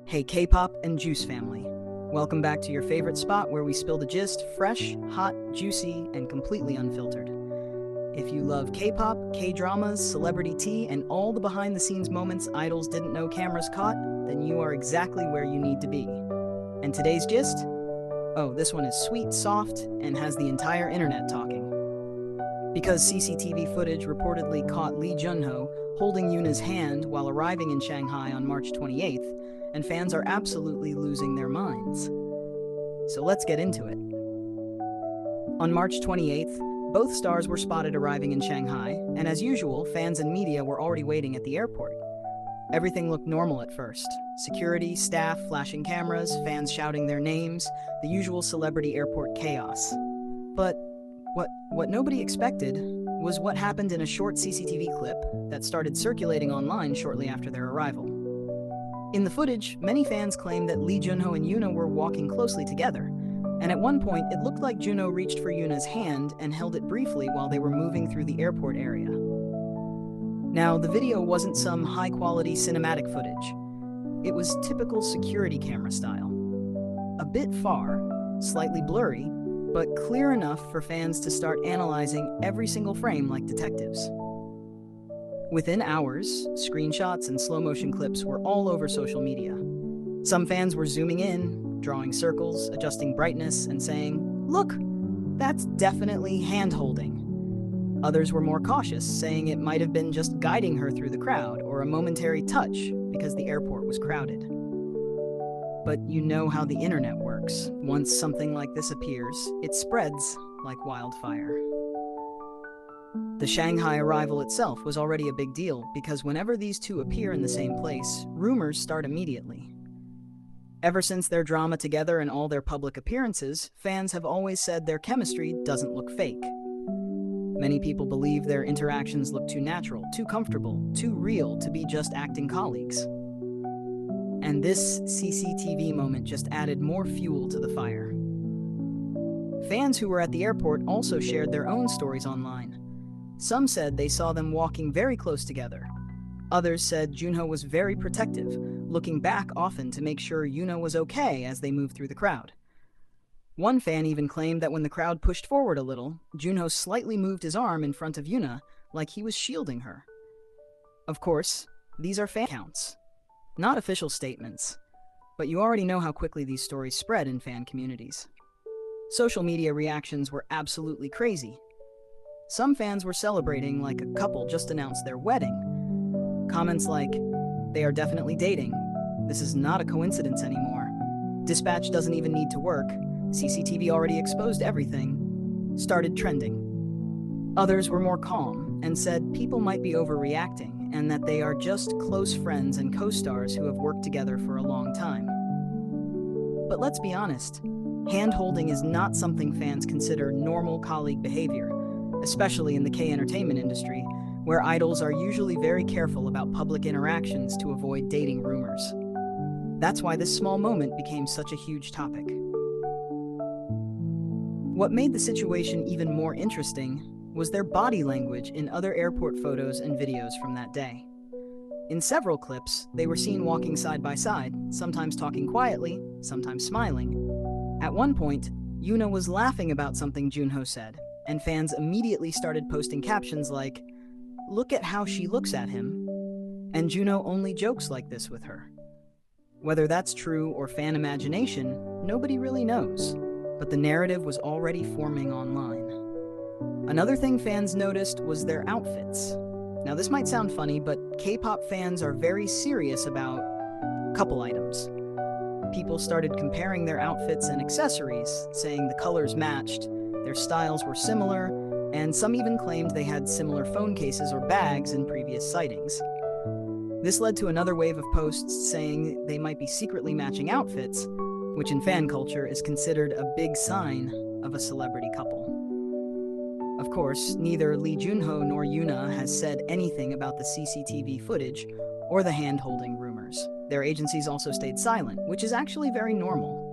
Hey K-pop and juice family. Welcome back to your favorite spot where we spill the gist, fresh, hot, juicy, and completely unfiltered. If you love K-pop, K-dramas, celebrity tea, and all the behind-the-scenes moments idols didn't know cameras caught, then you are exactly where you need to be. And today's gist? Oh, this one is sweet, soft, and has the entire internet talking. Because CCTV footage reportedly caught Lee Junho holding Yoona's hand while arriving in Shanghai on March 28th, and fans are absolutely losing their minds. So let's get into it. On March 28th, both stars were spotted arriving in Shanghai, and as usual, fans and media were already waiting at the airport. Everything looked normal at first. Security, staff, flashing cameras, fans shouting their names, the usual celebrity airport chaos. But what nobody expected was what happened in a short CCTV clip that started circulating online shortly after their arrival. In the footage, many fans claimed that Lee Junho and Yoona were walking closely together, and at one point it looked like Junho reached for Yoona's hand and held it briefly while they were moving through the airport area. Now, the video wasn't some high-quality cinematic footage. It was typical security camera style. A bit far, slightly blurry, but clear enough for fans to start analyzing every single frame like detectives. Within hours, screenshots and slow-motion clips were all over social media. Some fans were zooming in, drawing circles, adjusting brightness, and saying, "Look, that's definitely hand-holding." Others were more cautious, saying it might have been just guiding her through the crowd or a momentary touch because the airport was crowded. But you know how the internet works. Once something like this appears, it spreads like wildfire. The Shanghai arrival itself was already a big deal because whenever these two appear in the same place, rumors start immediately. Ever since their drama together and all their public appearances, fans have always said their chemistry doesn't look fake. Many people believe their interactions look too natural, too comfortable, too real to be just acting colleagues. And this CCTV moment just added more fuel to the fire. Fans who were at the airport also shared their own stories online. Some said they saw them walking very close together. Others said Junho was very protective, looking back often to make sure Yoona was okay as they moved through the crowd. One fan even claimed that when the crowd pushed forward a little, Junho slightly moved his arm in front of Yoona like he was shielding her. Of course, these are fan accounts, not official statements, but you already know how quickly these stories spread in fan communities. Social media reactions were absolutely crazy. Some fans were celebrating like a couple just announced their wedding. Comments like, "They are definitely dating. This is not a coincidence anymore. Dispatch doesn't even need to work. CCTV already exposed everything," started trending. Others were more calm and said people might be overreacting and that they are just close friends and co-stars who have worked together for a long time. But let's be honest, hand-holding is not something fans consider normal colleague behavior, especially in the K-entertainment industry, where idols are usually very careful about public interactions to avoid dating rumors. That's why this small moment became such a huge topic. What made the situation even more interesting was their body language in other airport photos and videos from that day. In several clips, they were seen walking side by side, sometimes talking quietly, sometimes smiling. At one point, Yoona was laughing about something Junho said, and fans immediately started posting captions like, "Look at how she looks at him," and Junho only jokes like this with her. Whether that's true or fan imagination, nobody really knows, but the narrative was already forming online. Another thing fans noticed was their outfits. Now this might sound funny, but K-pop fans are very serious about couple items. People started comparing their outfits and accessories, saying the colors matched, their styles were similar, and some even claimed they had similar phone cases or bags in previous sightings. This led to another wave of posts saying they might be secretly matching outfits, which in fan culture is considered a big sign of a celebrity couple. Of course, neither Lee Junho nor Yoona has said anything about the CCTV footage or the hand-holding rumors. Their agencies also stayed silent, which is actually very normal.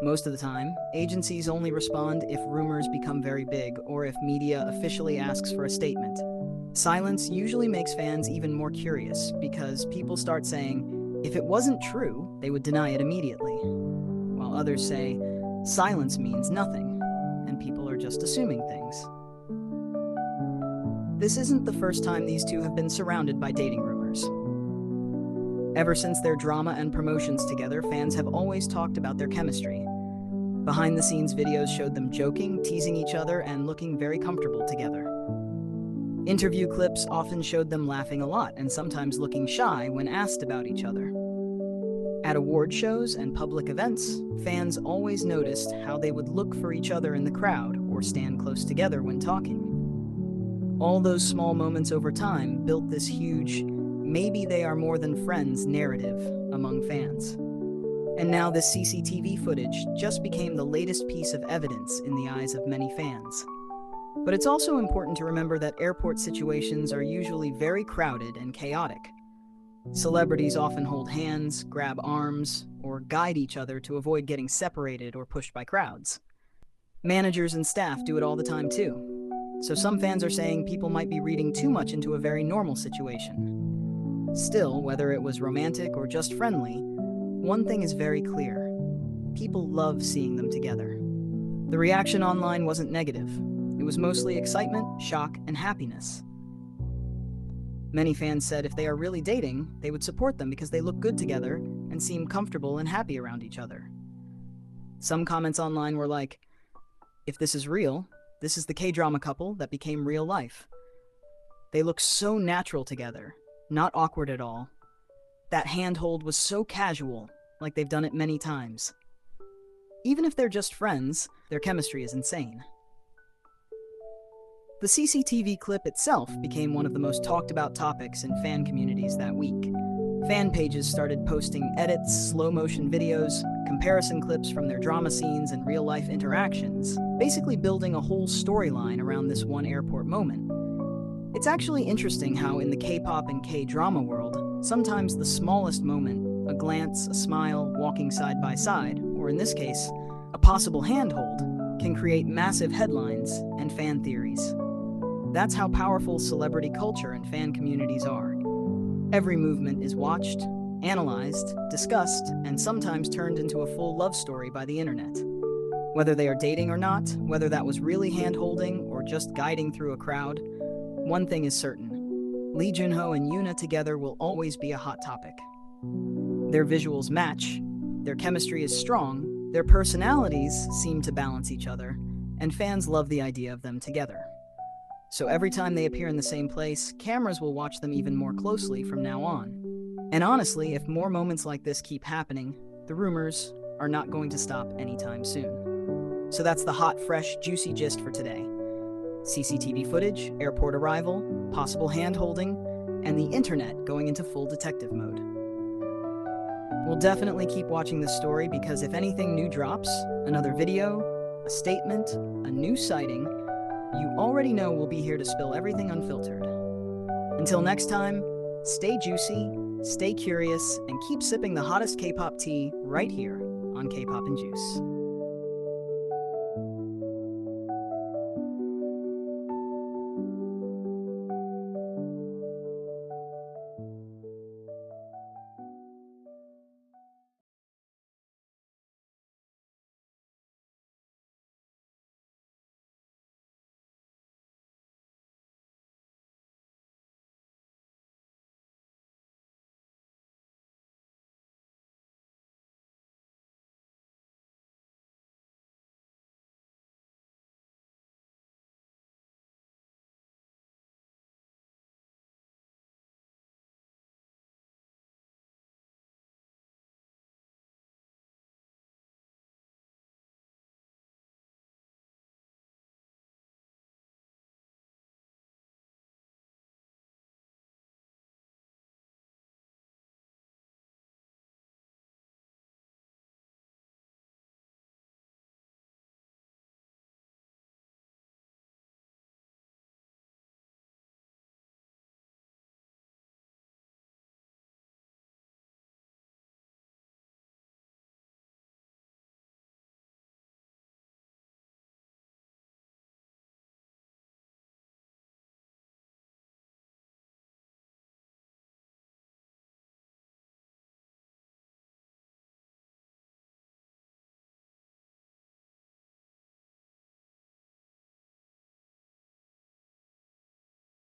Most of the time, agencies only respond if rumors become very big or if media officially asks for a statement. Silence usually makes fans even more curious because people start saying, If it wasn't true, they would deny it immediately, while others say silence means nothing, and people are just assuming things. This isn't the first time these two have been surrounded by dating rumors. Ever since their drama and promotions together, fans have always talked about their chemistry. Behind-the-scenes videos showed them joking, teasing each other, and looking very comfortable together. Interview clips often showed them laughing a lot and sometimes looking shy when asked about each other. At award shows and public events, fans always noticed how they would look for each other in the crowd or stand close together when talking. All those small moments over time built this huge, maybe they are more than friends narrative among fans. And now this CCTV footage just became the latest piece of evidence in the eyes of many fans. But it's also important to remember that airport situations are usually very crowded and chaotic. Celebrities often hold hands, grab arms, or guide each other to avoid getting separated or pushed by crowds. Managers and staff do it all the time too. So some fans are saying people might be reading too much into a very normal situation. Still, whether it was romantic or just friendly, one thing is very clear. People love seeing them together. The reaction online wasn't negative. It was mostly excitement, shock, and happiness. Many fans said if they are really dating, they would support them because they look good together and seem comfortable and happy around each other. Some comments online were like, if this is real, this is the K-drama couple that became real life. They look so natural together, not awkward at all. That handhold was so casual, like they've done it many times. Even if they're just friends, their chemistry is insane. The CCTV clip itself became one of the most talked about topics in fan communities that week. Fan pages started posting edits, slow-motion videos, comparison clips from their drama scenes and real-life interactions, basically building a whole storyline around this one airport moment. It's actually interesting how in the K-pop and K-drama world, sometimes the smallest moment, a glance, a smile, walking side by side, or in this case, a possible handhold, can create massive headlines and fan theories. That's how powerful celebrity culture and fan communities are. Every movement is watched, analyzed, discussed, and sometimes turned into a full love story by the internet. Whether they are dating or not, whether that was really hand-holding or just guiding through a crowd, one thing is certain. Lee Junho and Yoona together will always be a hot topic. Their visuals match, their chemistry is strong, their personalities seem to balance each other, and fans love the idea of them together. So every time they appear in the same place, cameras will watch them even more closely from now on. And honestly, if more moments like this keep happening, the rumors are not going to stop anytime soon. So that's the hot, fresh, juicy gist for today. CCTV footage, airport arrival, possible hand-holding, and the internet going into full detective mode. We'll definitely keep watching this story because if anything new drops, another video, a statement, a new sighting, you already know we'll be here to spill everything unfiltered. Until next time, stay juicy, stay curious, and keep sipping the hottest K-pop tea right here on K-pop and Juice.